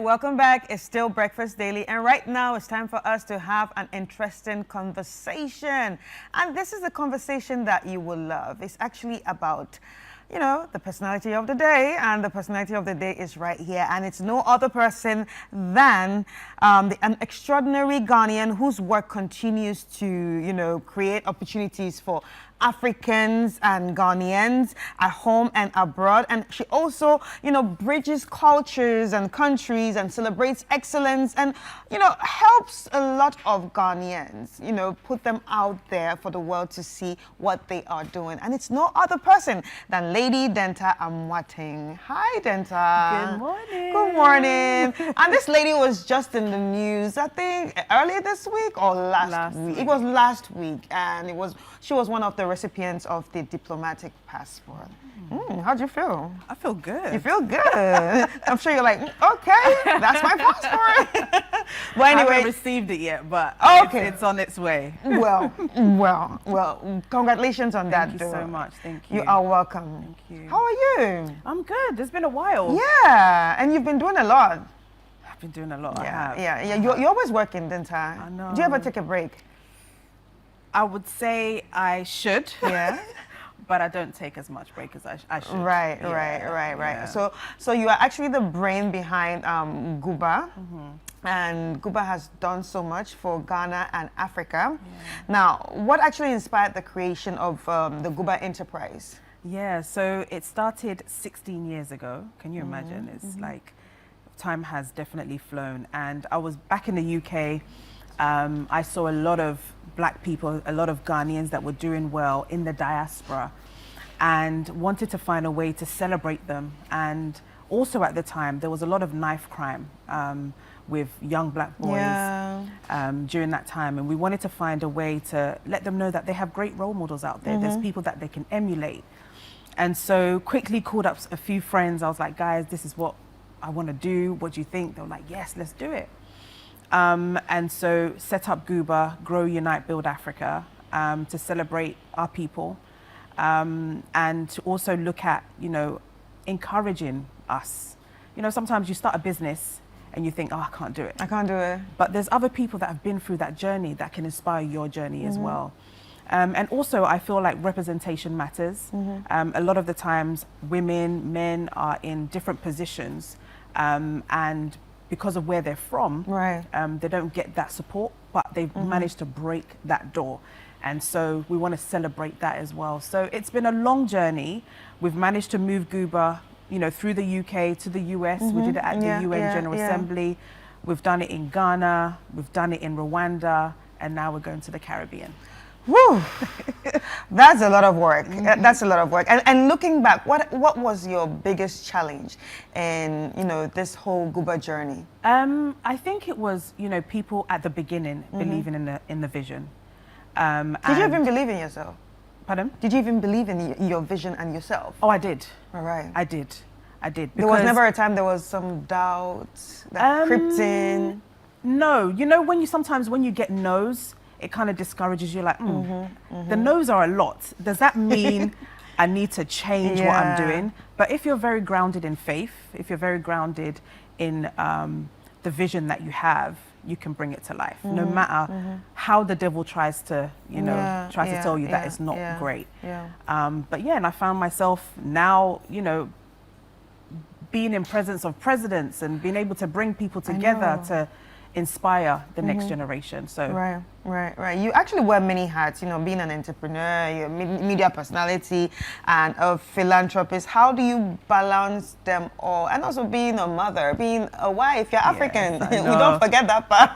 Welcome back. It's still Breakfast Daily, and right now it's time for us to have an interesting conversation. And this is a conversation that you will love. It's actually about, you know, the personality of the day, and the personality of the day is right here. And it's no other person than an extraordinary Ghanaian whose work continues to, you know, create opportunities for Africans and Ghanaians at home and abroad. And she also, you know, bridges cultures and countries and celebrates excellence and, you know, helps a lot of Ghanaians, you know, put them out there for the world to see what they are doing. And it's no other person than Lady Dentaa Amoateng. Hi, Dentaa. Good morning. Good morning. And this lady was just in the news, I think, earlier this week or last week. It was last week, and she was one of the recipients of the diplomatic passport. How'd you feel? I feel good. You feel good. I'm sure you're like, okay, that's my passport. But anyway, I haven't received it yet, but it's on its way. Well, congratulations on that. Thank you so much. Thank you. You are welcome. Thank you. How are you? I'm good. It's been a while. Yeah, and you've been doing a lot. I've been doing a lot. Yeah. You're always working, Dentaa. I know. Do you ever take a break? I would say I should. Yeah. But I don't take as much break as I should. Right. Yeah. So you are actually the brain behind GUBA. And GUBA has done so much for Ghana and Africa. Now, what actually inspired the creation of the GUBA enterprise? Yeah, so it started 16 years ago. Can you imagine? It's like time has definitely flown. And I was back in the UK. I saw a lot of Black people, a lot of Ghanaians that were doing well in the diaspora, and wanted to find a way to celebrate them. And also at the time, there was a lot of knife crime with young Black boys during that time. And we wanted to find a way to let them know that they have great role models out there. There's people that they can emulate. And so quickly called up a few friends. I was like, guys, this is what I want to do. What do you think? They were like, yes, let's do it. And so set up GUBA, Grow, Unite, Build Africa, to celebrate our people, and to also look at, you know, encouraging us. You know, sometimes you start a business and you think, oh, I can't do it. I can't do it. But there's other people that have been through that journey that can inspire your journey as well. And also, I feel like representation matters. A lot of the times, women, men are in different positions, and because of where they're from, they don't get that support, but they've managed to break that door. And so we want to celebrate that as well. So it's been a long journey. We've managed to move GUBA, you know, through the UK to the US. We did it at the UN General Assembly. We've done it in Ghana. We've done it in Rwanda. And now we're going to the Caribbean. Woo! That's a lot of work. That's a lot of work. And looking back, what was your biggest challenge in, you know, this whole GUBA journey? I think it was, you know, people at the beginning believing in the vision. Did you even believe in yourself? Pardon? Did you even believe in your vision and yourself? Oh, I did. All right. I did. There was never a time there was some doubt that crept in? No. You know, sometimes when you get no's, it kind of discourages you, like, the no's are a lot. Does that mean I need to change what I'm doing? But if you're very grounded in faith, if you're very grounded in the vision that you have, you can bring it to life. No matter how the devil tries to, you know, to tell you that it's not great. But yeah, and I found myself now, you know, being in presence of presidents and being able to bring people together to inspire the next generation. So right. You actually wear many hats, you know, being an entrepreneur, you're a media personality, and a philanthropist. How do you balance them all? And also being a mother, being a wife, you're African. We don't forget that part.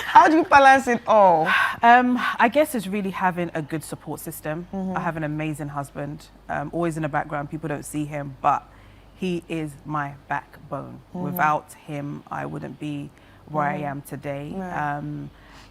How do you balance it all? I guess it's really having a good support system. I have an amazing husband, always in the background. People don't see him, but he is my backbone. Without him, I wouldn't be where I am today.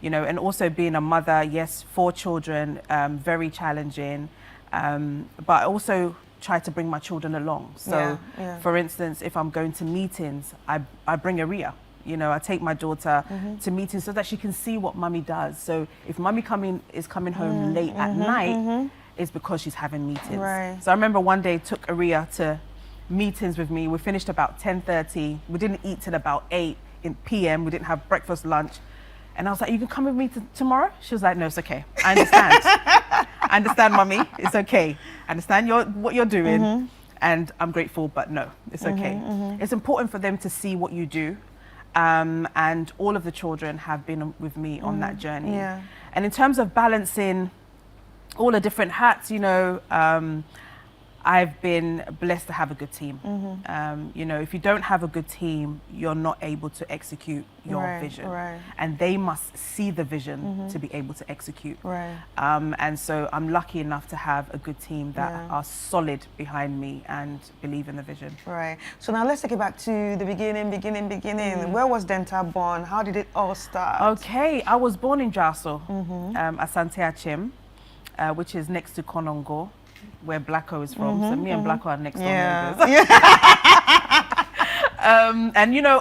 You know, and also being a mother, yes, 4 children, very challenging. But I also try to bring my children along. So, for instance, if I'm going to meetings, I bring Aria. You know, I take my daughter to meetings so that she can see what mummy does. So if mummy is coming home late at night, it's because she's having meetings. So I remember one day took Aria to meetings with me. We finished about 10:30. We didn't eat till about 8 p.m. We didn't have breakfast, lunch. And I was like, you can come with me tomorrow? She was like, no, it's okay. I understand. I understand, mommy. It's okay. I understand what you're doing. And I'm grateful, but no, it's okay. It's important for them to see what you do. And all of the children have been with me on that journey. Yeah. And in terms of balancing all the different hats, you know, I've been blessed to have a good team. You know, if you don't have a good team, you're not able to execute your vision. And they must see the vision to be able to execute. And so I'm lucky enough to have a good team that are solid behind me and believe in the vision. So now let's take it back to the beginning. Where was Dentaa born? How did it all start? Okay, I was born in Jaso, Asante Achim, which is next to Konongo, where Blacko is from. So me and Blacko are next door neighbors. And you know,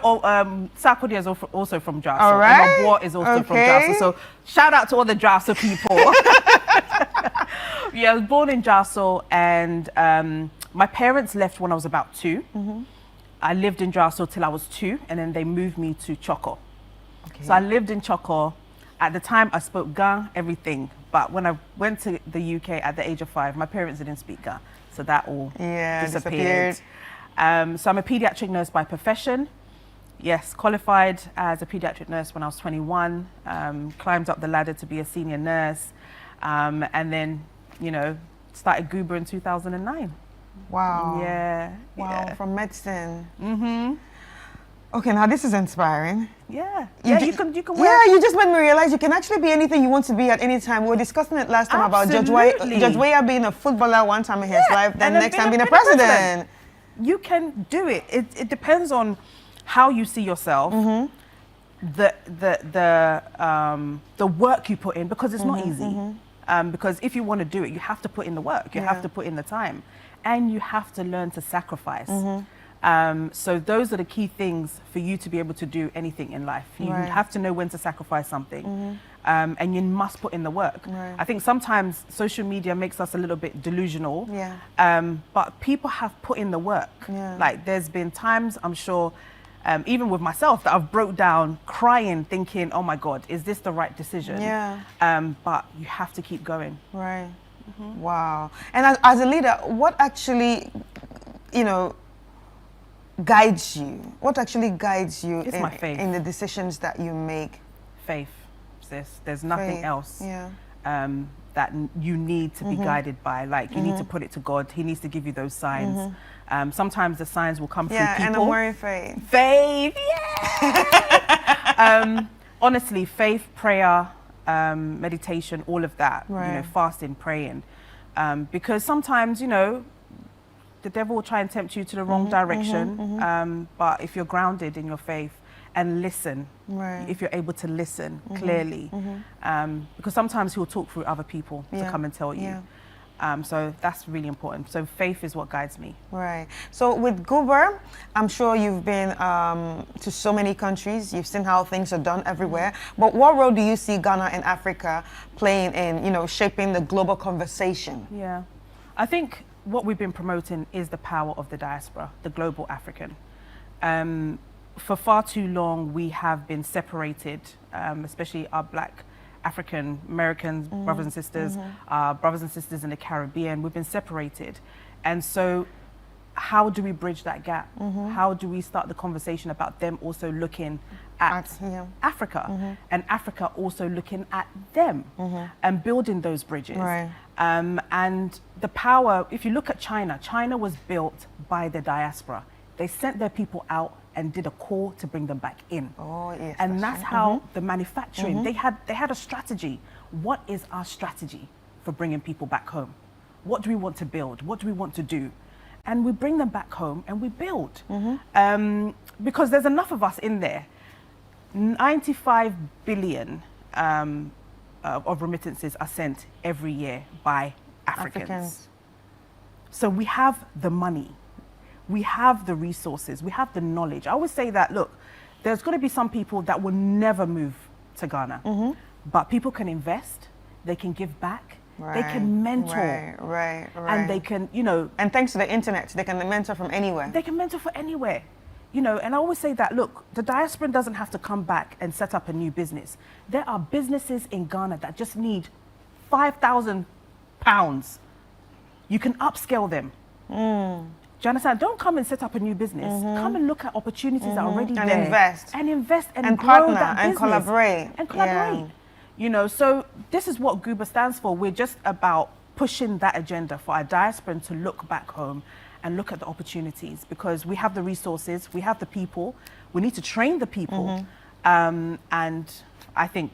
Sakudi is also from Jaso. All right. And my boy is also from Jaso. So shout out to all the Jaso people. Yeah, I was born in Jaso, and my parents left when I was about 2. I lived in Jaso till I was 2, and then they moved me to Choco. So I lived in Choco. At the time, I spoke Ga, everything. But when I went to the UK at the age of 5, my parents didn't speak Ga. So that all disappeared. So I'm a pediatric nurse by profession. Yes, qualified as a pediatric nurse when I was 21. Climbed up the ladder to be a senior nurse. And then, you know, started GUBA in 2009. Wow. Yeah. Wow, from medicine. Okay, now this is inspiring. Yeah, you can wear. Yeah, you just made me realize you can actually be anything you want to be at any time. We were discussing it last time about Judge Weah being a footballer one time in his life, then next time being a president. You can do it. It depends on how you see yourself, the work you put in, because it's not easy. Because if you want to do it, you have to put in the work. You have to put in the time, and you have to learn to sacrifice. So those are the key things for you to be able to do anything in life. You have to know when to sacrifice something, and you must put in the work. I think sometimes social media makes us a little bit delusional, but people have put in the work. Like there's been times, I'm sure, even with myself, that I've broke down crying thinking, oh my God, is this the right decision? But you have to keep going. Wow. And as a leader, what actually, you know, guides you? What actually guides you in the decisions that you make? Faith, sis. There's nothing else that you need to be guided by. Like you need to put it to God. He needs to give you those signs. Sometimes the signs will come through people. And I'm wearing faith. Faith, yeah! Honestly, faith, prayer, meditation, all of that. You know, fasting, praying. Because sometimes, you know, the devil will try and tempt you to the wrong direction. But if you're grounded in your faith and listen, if you're able to listen clearly, because sometimes he'll talk through other people to come and tell you. So that's really important. So faith is what guides me. So with GUBA, I'm sure you've been to so many countries. You've seen how things are done everywhere. But what role do you see Ghana and Africa playing in, you know, shaping the global conversation? Yeah, I think what we've been promoting is the power of the diaspora, the global African. For far too long, we have been separated, especially our Black African Americans, brothers and sisters, brothers and sisters in the Caribbean. We've been separated. And so how do we bridge that gap? How do we start the conversation about them also looking at Africa and Africa also looking at them and building those bridges? And the power, if you look at China, China was built by the diaspora. They sent their people out and did a call to bring them back in. And that's how the manufacturing, they had a strategy. What is our strategy for bringing people back home? What do we want to build? What do we want to do? And we bring them back home and we build. Because there's enough of us in there. 95 billion of remittances are sent every year by Africans. So we have the money. We have the resources, we have the knowledge. I always say that, look, there's going to be some people that will never move to Ghana, but people can invest, they can give back, They can mentor. Right. And they can, you know. And thanks to the internet, they can mentor from anywhere. They can mentor from anywhere. You know, and I always say that, look, the diaspora doesn't have to come back and set up a new business. There are businesses in Ghana that just need £5,000. You can upscale them. Do you understand? Don't come and set up a new business. Come and look at opportunities that are already there. And invest. And grow partner that business. and collaborate. Yeah. You know, so this is what GUBA stands for. We're just about pushing that agenda for our diaspora to look back home and look at the opportunities, because we have the resources, we have the people, we need to train the people, and I think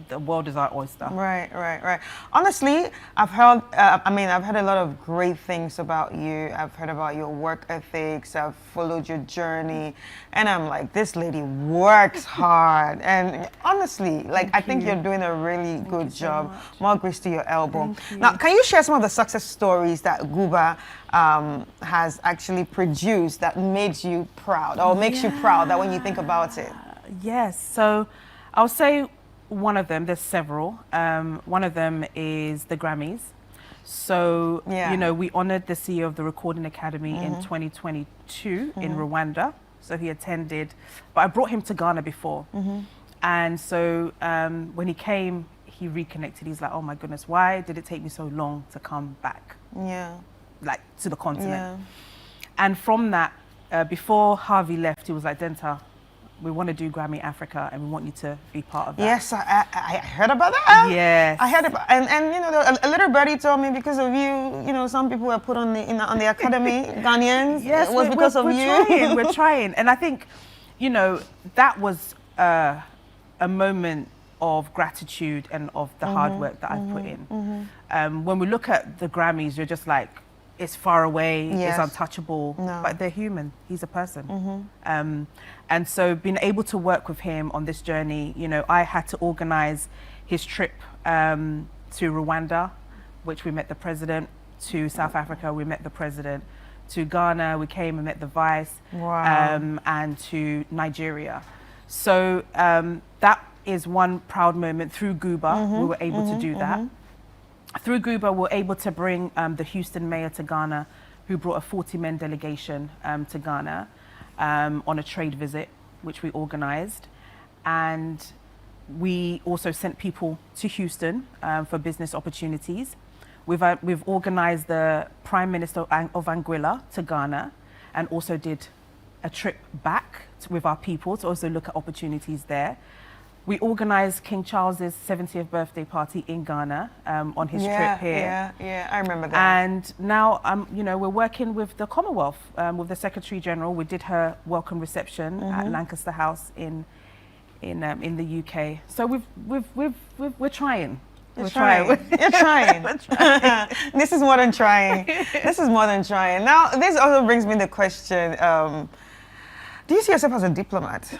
the world is our oyster. Right. Honestly, I've heard a lot of great things about you. I've heard about your work ethics. I've followed your journey, and I'm like, this lady works hard. And honestly, like, I think you're doing a really good job. More grease to your elbow. Now, can you share some of the success stories that GUBA has actually produced that made you proud, or makes you proud, that when you think about it? Yes. So I'll say one of them, there's several. One of them is the Grammys. So, you know, we honored the CEO of the Recording Academy in 2022 in Rwanda. So he attended, but I brought him to Ghana before. And so when he came, he reconnected. He's like, oh my goodness, why did it take me so long to come back? Like, to the continent. And from that, before Harvey left, he was like, Dentaa, we want to do Grammy Africa, and we want you to be part of that. Yes, I heard about that. Yes. I heard about, and you know, a little birdie told me, because of you know, some people were put on the academy, Ghanaians. Yes, it was because of you. We're trying. And I think, you know, that was a moment of gratitude and of the hard work that I've put in. When we look at the Grammys, you're just like, it's far away, it's untouchable, but they're human. He's a person. And so being able to work with him on this journey, you know, I had to organize his trip to Rwanda, which we met the president, to South Africa, we met the president, to Ghana, we came and met the vice, and to Nigeria. So that is one proud moment. Through GUBA, we were able to do that. Through GUBA, we were able to bring the Houston mayor to Ghana, who brought a 40-man delegation to Ghana on a trade visit, which we organized. And we also sent people to Houston for business opportunities. We've organized the Prime Minister of Anguilla to Ghana, and also did a trip back with our people to also look at opportunities there. We organized King Charles's 70th birthday party in Ghana on his trip here. Yeah, I remember that. And now, you know, we're working with the Commonwealth, with the Secretary General. We did her welcome reception at Lancaster House in the UK. So we're trying. You're trying. This is more than trying. This is more than trying. Now, this also brings me the question: do you see yourself as a diplomat?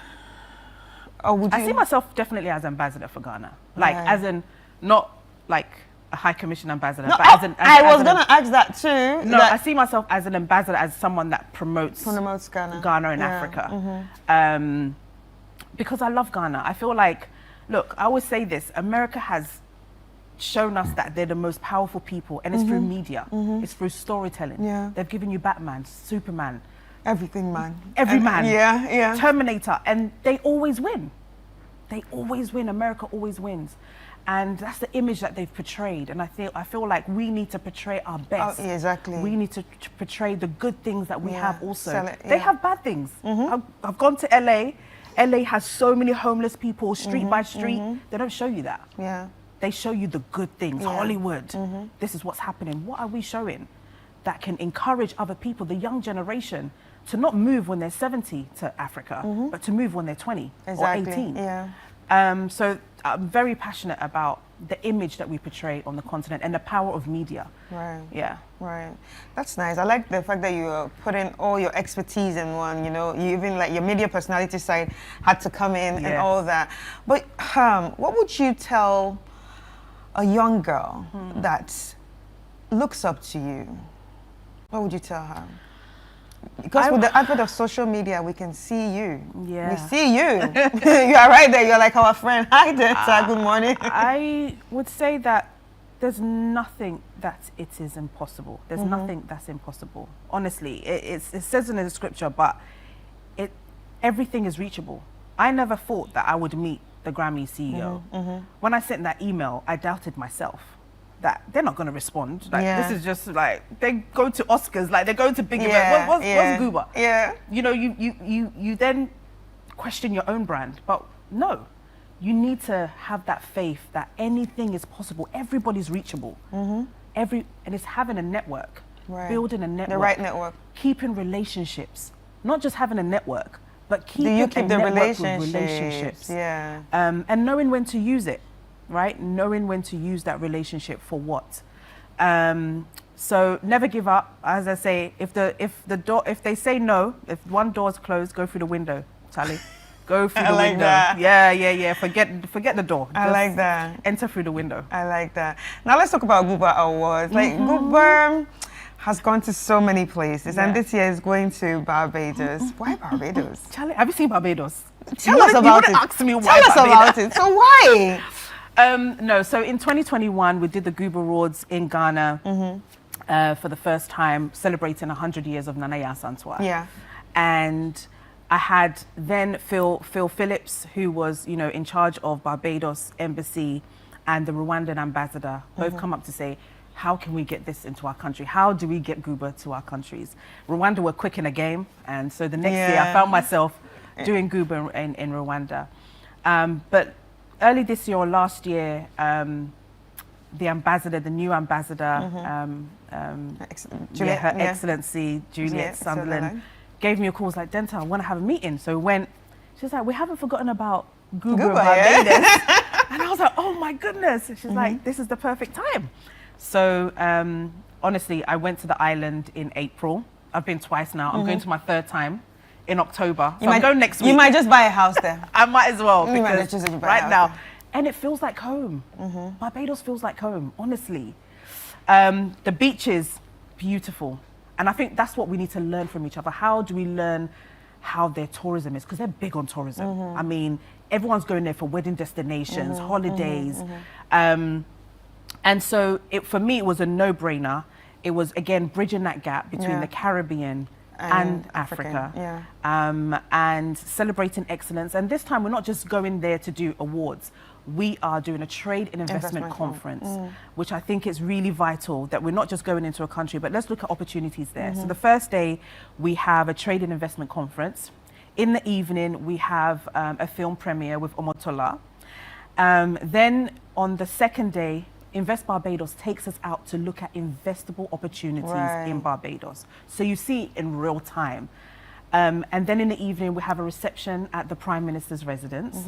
I see myself definitely as ambassador for Ghana, like as in not like a high commission ambassador, but I was gonna ask that too. No, I see myself as an ambassador, as someone that promotes Ghana and Africa, because I love Ghana. I feel like, look, I always say this: America has shown us that they're the most powerful people, and it's through media, it's through storytelling. They've given you Batman, Superman. Everything, man. Every man. Yeah. Terminator. And they always win. They always win. America always wins. And that's the image that they've portrayed. And I feel like we need to portray our best. Oh, exactly. We need to portray the good things that we have also. They have bad things. I've gone to LA. LA has so many homeless people, street by street. They don't show you that. They show you the good things. Hollywood. This is what's happening. What are we showing that can encourage other people, the young generation, to not move when they're 70 to Africa, but to move when they're 20 or 18. So I'm very passionate about the image that we portray on the continent and the power of media. Right. That's nice. I like the fact that you put in all your expertise in one, you know, you even like your media personality side had to come in and all that. But what would you tell a young girl that looks up to you? What would you tell her? Because with the advent of social media, we can see you. We see you. You are right there. You're like our friend. Hi, Dentaa. Good morning. I would say that there's nothing that it is impossible. There's nothing that's impossible. Honestly, it says in the scripture, but everything is reachable. I never thought that I would meet the Grammy CEO. When I sent that email, I doubted myself that they're not going to respond. Like, this is just like, they go to Oscars, like they go to big events. What's GUBA? Yeah. You know, you then question your own brand, but no. You need to have that faith that anything is possible. Everybody's reachable. And it's having a network, building a network. The right network. Keeping relationships. Not just having a network, but keeping the relationships. Yeah. And knowing when to use it, right? Knowing when to use that relationship for what. So never give up. As I say, if they say no, if one door's closed, go through the window, Charlie. Go through the window. That. Yeah. Forget the door. I like that. Enter through the window. I like that. Now let's talk about GUBA Awards. Like GUBA has gone to so many places, and this year is going to Barbados. Why Barbados? Charlie, have you seen Barbados? Tell us about it. Ask me why. Tell us about it. So why? No, so in 2021 we did the GUBA Awards in Ghana for the first time, celebrating 100 years of Nana Yasantua. Yeah. And I had then Phil Phillips, who was, you know, in charge of Barbados Embassy, and the Rwandan ambassador, both come up to say, how can we get this into our country? How do we get GUBA to our countries? Rwanda were quick in the game, and so the next year I found myself doing GUBA in Rwanda. But early this year or last year, the ambassador, the new ambassador, Her Excellency Juliet Sunderland, gave me a call. Was like, Dentaa, I want to have a meeting. So when she's like, we haven't forgotten about GUBA Barbados. And I was like, oh my goodness. She's like, this is the perfect time. So honestly, I went to the island in April. I've been twice now. I'm going to my third time in October. So I'm going next week. You might just buy a house there. I might as well, because right now, and it feels like home. Barbados feels like home, honestly. The beaches, beautiful. And I think that's what we need to learn from each other. How do we learn how their tourism is? Because they're big on tourism. I mean, everyone's going there for wedding destinations, holidays. And so for me, it was a no-brainer. It was, again, bridging that gap between the Caribbean and Africa. And celebrating excellence. And this time, we're not just going there to do awards. We are doing a trade and investment conference, which I think is really vital, that we're not just going into a country, but let's look at opportunities there. So the first day, we have a trade and investment conference. In the evening, we have a film premiere with Omotola. Then on the second day, Invest Barbados takes us out to look at investable opportunities in Barbados. So you see in real time. And then in the evening, we have a reception at the Prime Minister's residence.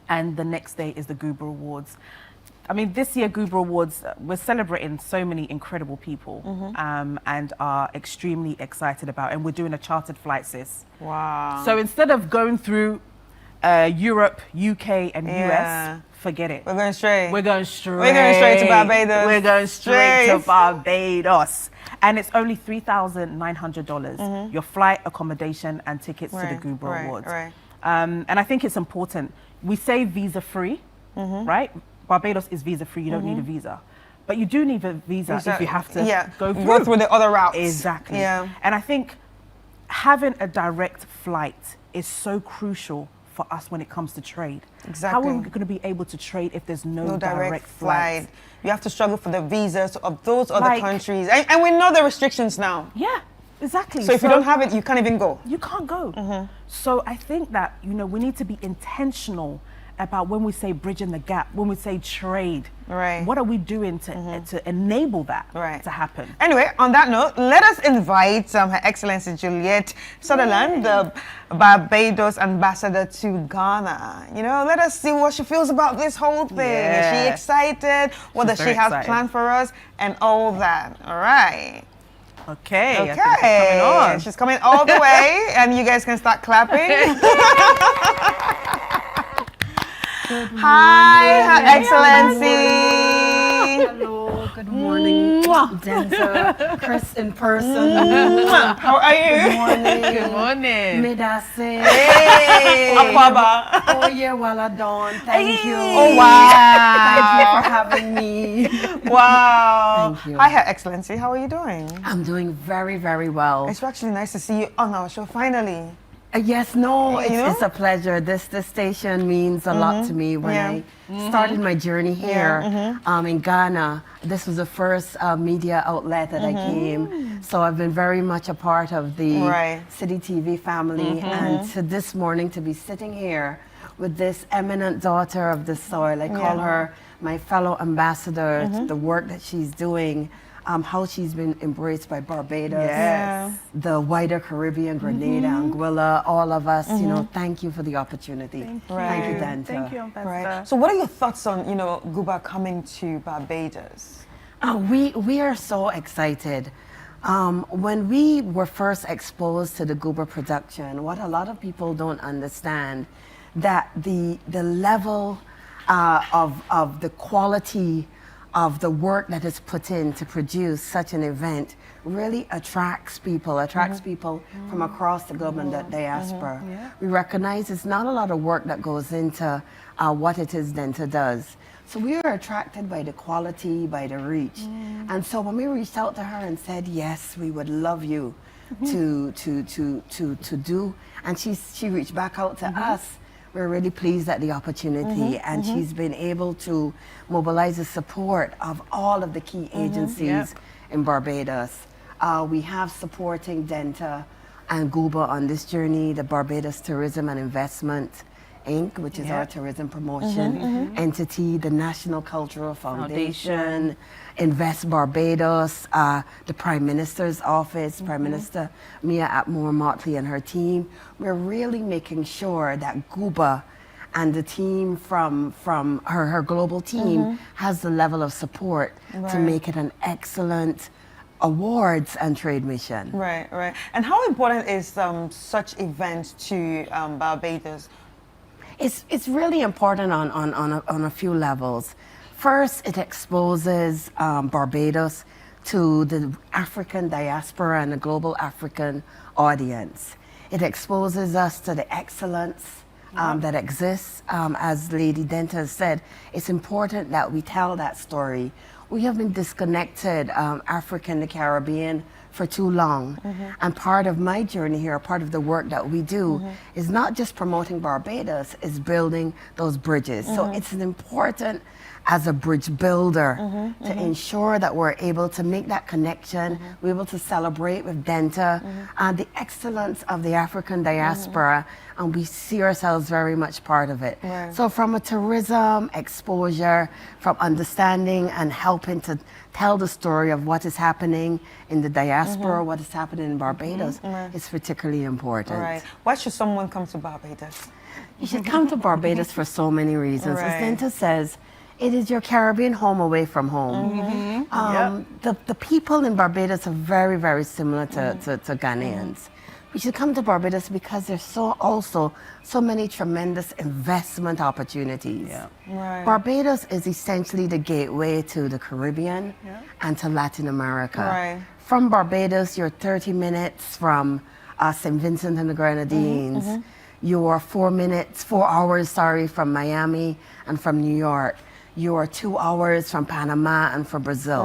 And the next day is the GUBA Awards. I mean, this year, GUBA Awards, we're celebrating so many incredible people and are extremely excited about. And we're doing a chartered flight, sis. Wow. So instead of going through Europe, UK, and US, forget it. We're going straight. We're going straight. We're going straight to Barbados. We're going straight to Barbados. And it's only $3,900. Your flight, accommodation, and tickets to the GUBA Awards. And I think it's important. We say visa-free, right? Barbados is visa-free. You don't need a visa. But you do need a visa if you have to go through the other routes. Exactly. And I think having a direct flight is so crucial for us when it comes to trade. How are we going to be able to trade if there's no direct flight? You have to struggle for the visas of those other countries. And we know the restrictions now. Yeah, exactly. So if you don't have it, you can't even go. You can't go. So I think that, you know, we need to be intentional about when we say bridging the gap, when we say trade. What are we doing to enable that to happen? Anyway, on that note, let us invite Her Excellency Juliet Sunderland, the Barbados ambassador to Ghana. You know, let us see what she feels about this whole thing. Is she excited? What does she have planned for us? And all that. All right. Okay. I think she's coming on. She's coming all the way, and you guys can start clapping. Hi, Her Excellency. Hello, good morning, Dentaa, Chris in person. How are you? Good morning. Good morning. Midase. Hey. Aquaba. Oh, yeah, well done. Thank you. Oh, wow. Thank you for having me. Wow. Thank you. Hi, Her Excellency. How are you doing? I'm doing very, very well. It's actually nice to see you on our show finally. Yes, no, You know? it's a pleasure. This station means a lot to me. When I started my journey here in Ghana, this was the first media outlet that I came. So I've been very much a part of the City TV family. And to this morning, to be sitting here with this eminent daughter of the soil, I call her my fellow ambassador, the work that she's doing. How she's been embraced by Barbados, the wider Caribbean, Grenada, Anguilla, all of us. You know, thank you for the opportunity. Thank you, Dentaa. Thank you, Ambassador. Right. So what are your thoughts on, GUBA coming to Barbados? We are so excited. When we were first exposed to the GUBA production, what a lot of people don't understand, that the level of the quality of the work that is put in to produce such an event really attracts people from across the globe and the diaspora. We recognize it's not a lot of work that goes into what it is Dentaa does. So we were attracted by the quality, by the reach. And so when we reached out to her and said, yes, we would love you to do, and she reached back out to us, we're really pleased at the opportunity, and she's been able to mobilize the support of all of the key agencies in Barbados. We have supporting Dentaa and GUBA on this journey, the Barbados Tourism and Investment Inc., which is our tourism promotion entity, the National Cultural Foundation, Invest Barbados, the Prime Minister's office, Prime Minister Mia Atmore-Motley and her team. We're really making sure that GUBA and the team from her global team has the level of support to make it an excellent awards and trade mission. Right, right. And how important is such events to Barbados? It's really important on a few levels. First, it exposes Barbados to the African diaspora and the global African audience. It exposes us to the excellence that exists. As Lady Dentaa said, it's important that we tell that story. We have been disconnected, Africa and the Caribbean, for too long. And part of my journey here, part of the work that we do, is not just promoting Barbados, it's building those bridges. So it's important as a bridge builder to ensure that we're able to make that connection, we're able to celebrate with Dentaa the excellence of the African diaspora, and we see ourselves very much part of it. So from a tourism exposure, from understanding and helping to tell the story of what is happening in the diaspora, what is happening in Barbados, is particularly important. Right. Why should someone come to Barbados? You should come to Barbados for so many reasons. As Dentaa says, it is your Caribbean home away from home. The people in Barbados are very, very similar to Ghanaians. We should come to Barbados because there's so many tremendous investment opportunities. Barbados is essentially the gateway to the Caribbean and to Latin America. From Barbados, you're 30 minutes from St. Vincent and the Grenadines. You're 4 hours from Miami and from New York. You're 2 hours from Panama and from Brazil.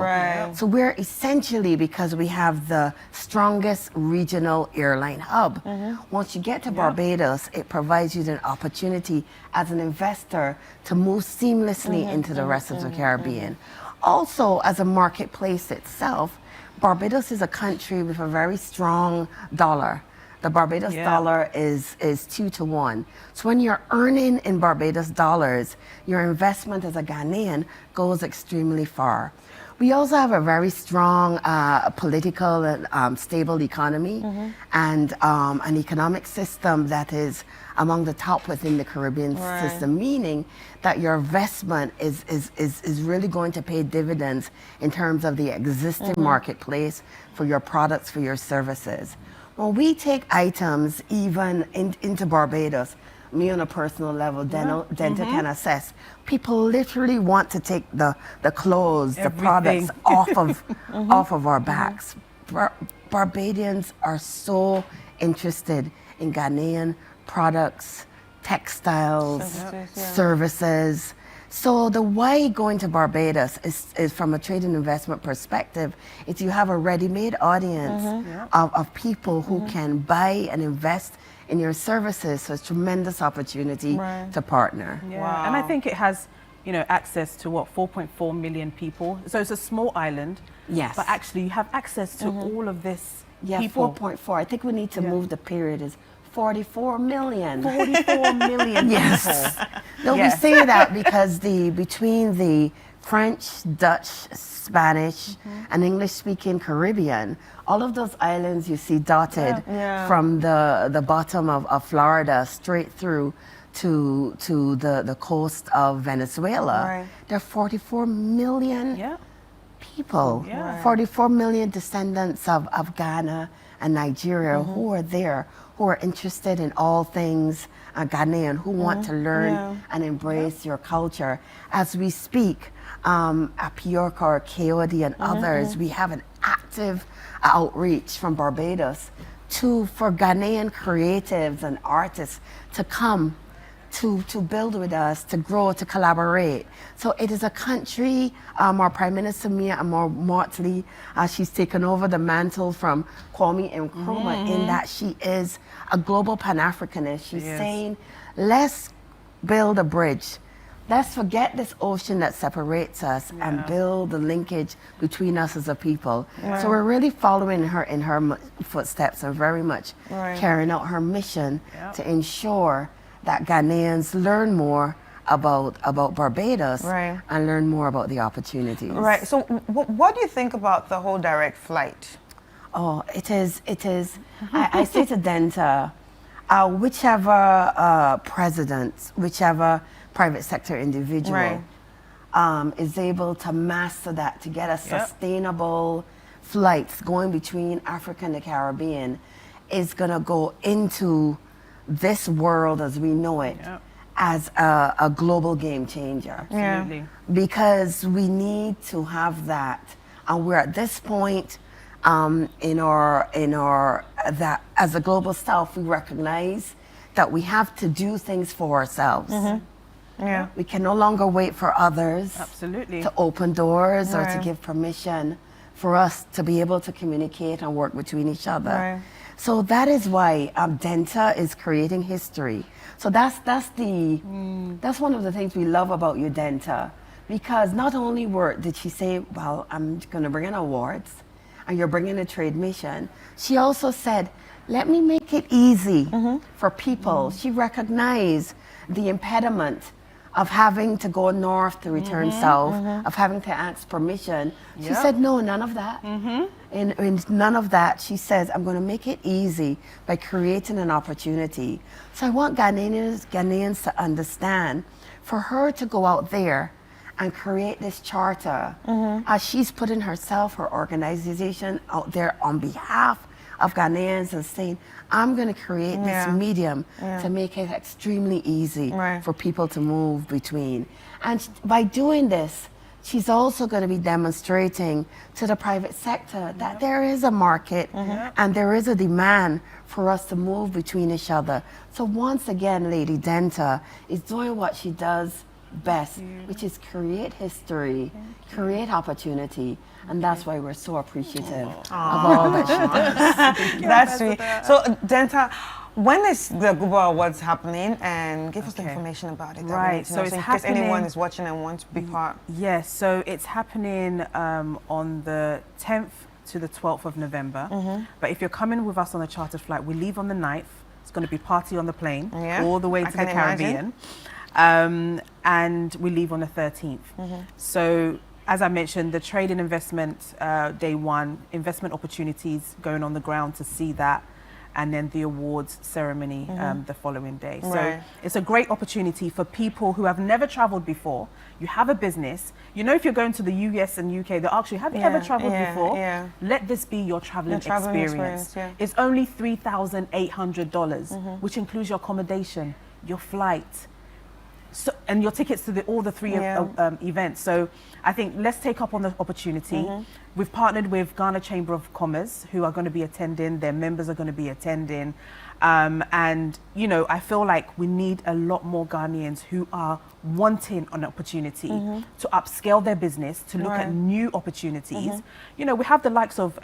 So we're essentially, because we have the strongest regional airline hub. Once you get to Barbados, it provides you the opportunity as an investor to move seamlessly into the rest of the Caribbean. Also, as a marketplace itself, Barbados is a country with a very strong dollar. The Barbados dollar is 2 to 1. So when you're earning in Barbados dollars, your investment as a Ghanaian goes extremely far. We also have a very strong political and stable economy and an economic system that is among the top within the Caribbean system, meaning that your investment is really going to pay dividends in terms of the existing marketplace for your products, for your services. When we take items even into Barbados, me on a personal level, Dentaa can assess, people literally want to take the clothes, the products off of our backs. Barbadians are so interested in Ghanaian products, textiles, services. So the way going to Barbados is from a trade and investment perspective, is you have a ready-made audience of people who can buy and invest in your services. So it's a tremendous opportunity to partner. Yeah. Wow. And I think it has, you know, access to what, 4.4 million people. So it's a small island. Yes. But actually you have access to all of this people. 4.4. I think we need to move the period is 44 million. 44 million yes. people. No, we say that because between the French, Dutch, Spanish, and English-speaking Caribbean, all of those islands you see dotted from the bottom of Florida straight through to the coast of Venezuela. There are 44 million people, 44 million descendants of Ghana and Nigeria who are there, who are interested in all things Ghanaian, who want to learn and embrace your culture. As we speak, at Pyorka or KOD and others, we have an active outreach from Barbados for Ghanaian creatives and artists to come to build with us, to grow, to collaborate. So it is a country, our Prime Minister Mia Amoateng, she's taken over the mantle from Kwame Nkrumah in that she is a global Pan-Africanist. She's saying, let's build a bridge. Let's forget this ocean that separates us and build the linkage between us as a people. So we're really following her in her footsteps and very much carrying out her mission to ensure that Ghanaians learn more about Barbados and learn more about the opportunities. Right. So what do you think about the whole direct flight? Oh, it is. I say to Dentaa, whichever president, whichever private sector individual is able to master that, to get a sustainable flights going between Africa and the Caribbean, is going to go into this world as we know it as a global game changer. Absolutely. Because we need to have that. And we're at this point in our that as a global South, we recognize that we have to do things for ourselves. We can no longer wait for others to open doors or to give permission for us to be able to communicate and work between each other. So that is why Dentaa is creating history. So that's one of the things we love about you, Dentaa, because not only did she say, well, I'm going to bring in awards, and you're bringing a trade mission. She also said, let me make it easy for people. She recognized the impediment of having to go north to return south, of having to ask permission. She said, no, none of that. And none of that. She says, I'm going to make it easy by creating an opportunity. So I want Ghanaians to understand, for her to go out there and create this charter, she's putting herself, her organization out there on behalf of Ghanaians and saying, I'm going to create this medium to make it extremely easy for people to move between. And by doing this, she's also going to be demonstrating to the private sector that there is a market and there is a demand for us to move between each other. So once again, Lady Dentaa is doing what she does best, which is create history, create opportunity. And that's why we're so appreciative of all that she does. That's sweet. So, Dentaa, when is the GUBA Awards happening? And give us the information about it. Right. So it's in happening. case anyone is watching and wants to be part. Yes. So it's happening on the 10th to the 12th of November. But if you're coming with us on a chartered flight, we leave on the 9th. It's going to be party on the plane all the way to the Caribbean. And we leave on the 13th. So, as I mentioned, the trade and investment, day one, investment opportunities going on the ground to see that, and then the awards ceremony the following day. So it's a great opportunity for people who have never traveled before. You have a business, you know, if you're going to the US and UK, they'll ask you, have you ever traveled before? Let this be your traveling experience. It's only $3,800, which includes your accommodation, your flight, and your tickets to all the three events. So I think let's take up on the opportunity. We've partnered with Ghana Chamber of Commerce, who are going to be attending. Their members are going to be attending. And, you know, I feel like we need a lot more Ghanaians who are wanting an opportunity to upscale their business, to look at new opportunities. You know, we have the likes of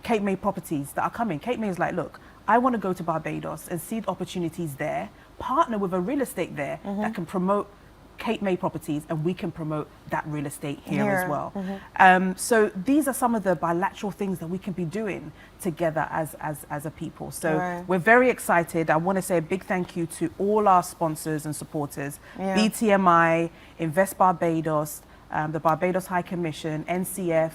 Cape May Properties that are coming. Cape May is like, look, I want to go to Barbados and see the opportunities there, partner with a real estate there that can promote Cape May Properties, and we can promote that real estate here as well. So these are some of the bilateral things that we can be doing together as a people. So we're very excited. I want to say a big thank you to all our sponsors and supporters, BTMI, Invest Barbados, the Barbados High Commission, NCF,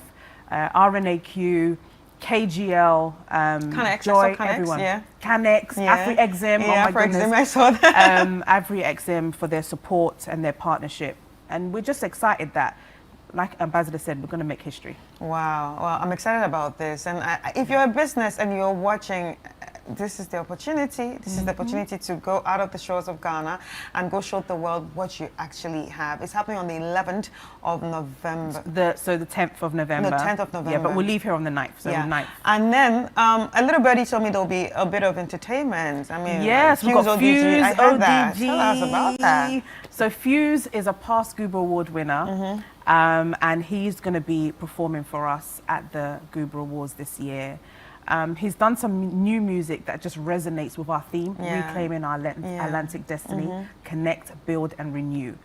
RNAQ, KGL, Joy, everyone. Canex, AfriExim, oh my goodness. I saw that. AfriExim for their support and their partnership. And we're just excited that, like Ambassador said, we're going to make history. Wow. Well, I'm excited about this. And if you're a business and you're watching, this is the opportunity. This is the opportunity to go out of the shores of Ghana and go show the world what you actually have. It's happening on the 11th of November. So the 10th of November. The 10th of November. Yeah, but we'll leave here on the 9th. So the 9th. And then a little birdie told me there'll be a bit of entertainment. I mean, yes, we've got Fuse, I heard that. Tell us about that. So Fuse is a past GUBA Award winner. And he's going to be performing for us at the GUBA Awards this year. He's done some new music that just resonates with our theme, reclaiming our Atlantic destiny, connect, build and renew.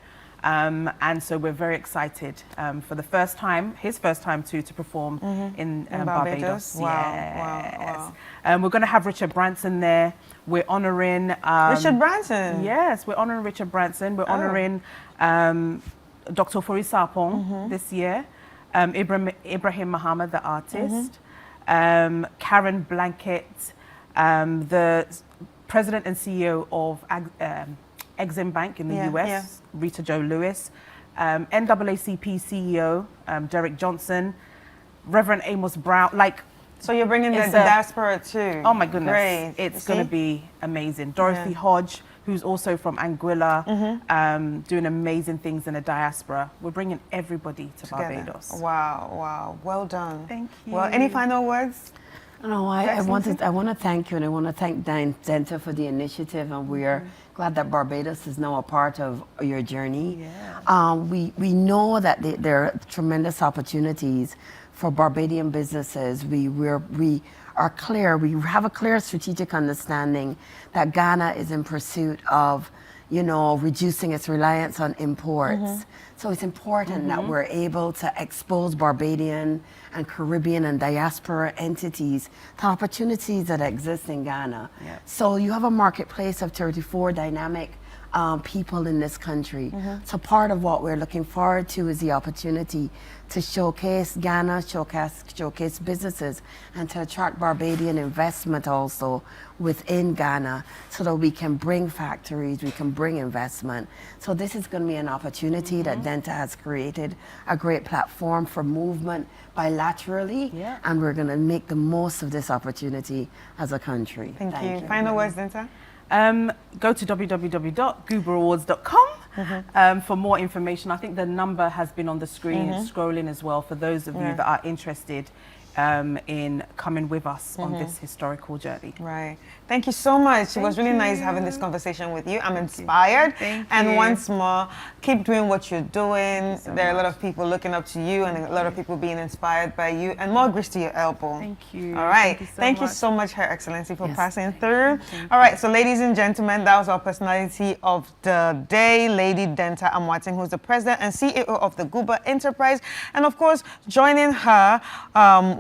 And so we're very excited for the first time, his first time too, to perform in Barbados. Wow. We're going to have Richard Branson there. We're honouring... Richard Branson? Yes, we're honouring Richard Branson. We're honouring Dr. Fori Sarpong this year, Ibrahim Muhammad, the artist, Karen Blanket, the president and CEO of Exim Bank in the US, Rita Jo Lewis, NAACP CEO, Derek Johnson, Reverend Amos Brown. Like, so you're bringing the diaspora too. Oh my goodness, Great. It's going to be amazing. Dorothy Hodge, who's also from Anguilla, doing amazing things in the diaspora. We're bringing everybody to Barbados. Wow, well done. Thank you. Well, any final words? No, I want to thank you, and I want to thank Dentaa for the initiative, and we're glad that Barbados is now a part of your journey. We know that there are tremendous opportunities for Barbadian businesses. We are clear, we have a clear strategic understanding that Ghana is in pursuit of, you know, reducing its reliance on imports. So it's important that we're able to expose Barbadian and Caribbean and diaspora entities to opportunities that exist in Ghana. So you have a marketplace of 34 dynamic people in this country. So part of what we're looking forward to is the opportunity to showcase Ghana, showcase businesses, and to attract Barbadian investment also within Ghana, so that we can bring factories, we can bring investment. So this is going to be an opportunity that Dentaa has created, a great platform for movement bilaterally, and we're going to make the most of this opportunity as a country. Thank you. Final words, Dentaa? Go to www.gubaawards.com for more information. I think the number has been on the screen, scrolling as well, for those of you that are interested in coming with us on this historical journey. Right. Thank you so much. It was really nice having this conversation with you. I'm inspired. And once more, keep doing what you're doing. There are a lot of people looking up to you and a lot of people being inspired by you. And more grease to your elbow. Thank you. All right. Thank you so much, Her Excellency, for passing through. All right. So, ladies and gentlemen, that was our personality of the day, Lady Dentaa Amoateng, who's the president and CEO of the GUBA Enterprise. And of course, joining her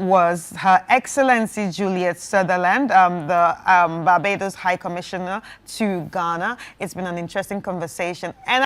was Her Excellency Juliet Sutherland, the Barbados High Commissioner to Ghana. It's been an interesting conversation. And